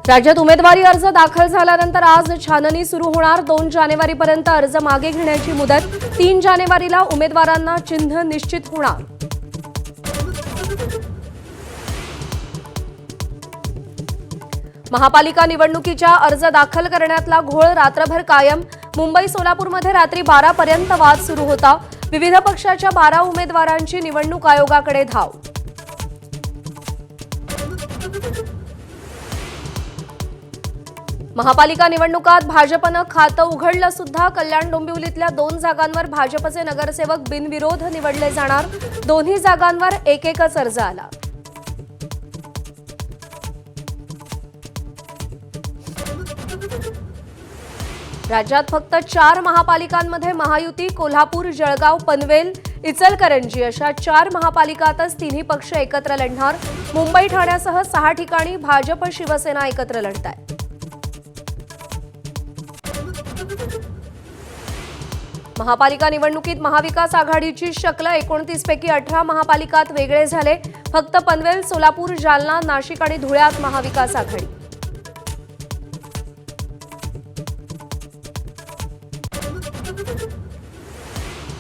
राज्यात उमेदवारी अर्ज दाखल झाल्यानंतर आज छाननी सुरू होणार। 2 जानेवारीपर्यंत अर्ज मागे घेण्याची मुदत। 3 जानेवारीला उमेदवारांना चिन्ह निश्चित होणार। महापालिका निवडणुकीच्या अर्ज दाखल करण्यातला घोळ रात्रभर कायम। मुंबई सोलापूरमध्ये रात्री 12 पर्यंत वाद सुरू होता। विविध पक्षाच्या 12 उमेदवारांची निवडणूक आयोगाकडे धाव। महापालिका निवडणुकात भाजपनं खातं उघडलं सुद्धा। कल्याण डोंबिवलीतल्या 2 जागांवर भाजपचे नगरसेवक बिनविरोध निवडले जाणार। दोन्ही जागांवर एकच अर्ज आला। राज्यात फक्त 4 महापालिकांमध्ये महायुती। कोल्हापूर, जळगाव, पनवेल, इचलकरंजी अशा 4 महापालिकातच तिन्ही पक्ष एकत्र लढणार। मुंबई, ठाण्यासह 6 ठिकाणी भाजप शिवसेना एकत्र लढतायत। महापालिका निवडणुकीत महाविकास आघाडीची शक्ल। 29 पैकी 18 महापालिकात वेगळे झाले। फक्त पनवेल, सोलापूर, जालना, नाशिक आणि धुळ्यात महाविकास आघाडी।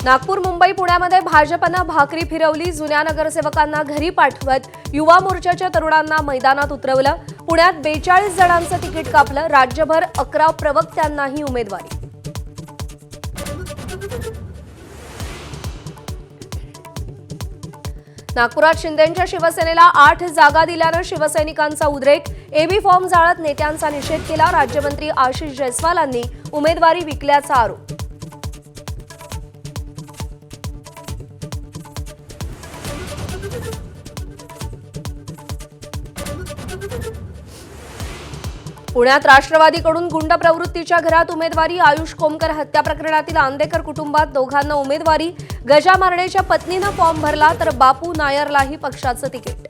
नागपूर, मुंबई, पुण्यामध्ये भाजपनं भाकरी फिरवली। जुन्या नगरसेवकांना घरी पाठवत युवा मोर्चाच्या तरुणांना मैदानात उतरवलं। पुण्यात 42 जणांचं तिकीट कापलं। राज्यभर 11 प्रवक्त्यांनाही उमेदवारी। नागपुरात शिंदेंच्या शिवसेनेला 8 जागा दिल्यानं शिवसैनिकांचा उद्रेक। एबी फॉर्म जाळत नेत्यांचा निषेध केला। राज्यमंत्री आशिष जयस्वालांनी उमेदवारी विकल्याचा आरोप। पुण्यात राष्ट्रवादीकडून गुंड प्रवृत्तीच्या घरात उमेदवारी। आयुष कोमकर हत्या प्रकरणातील आंदेकर कुटुंबात दोघांना उमेदवारी। गजा मारण्याच्या पत्नीनं फॉर्म भरला तर बापू नायरलाही पक्षाचं तिकीट।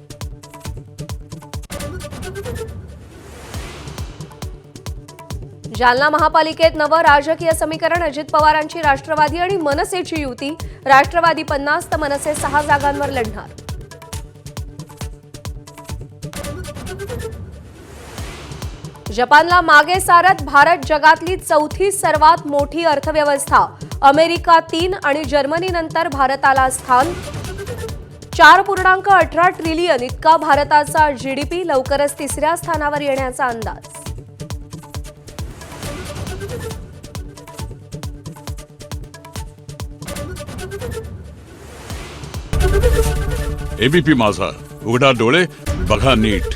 जालना महापालिकेत नवं राजकीय समीकरण। अजित पवारांची राष्ट्रवादी आणि मनसेची युती। राष्ट्रवादी 50 तर मनसे 6 जागांवर लढणार। जपानला मागे सारत भारत जगातली 4थी सर्वात मोठी अर्थव्यवस्था। अमेरिका 3 आणि जर्मनीनंतर भारताला स्थान। 4.18 ट्रिलियन इतका भारताचा जीडीपी। लवकरच 3ऱ्या स्थानावर येण्याचा अंदाज। एबीपी माझा, उघडा डोळे बघा नीट।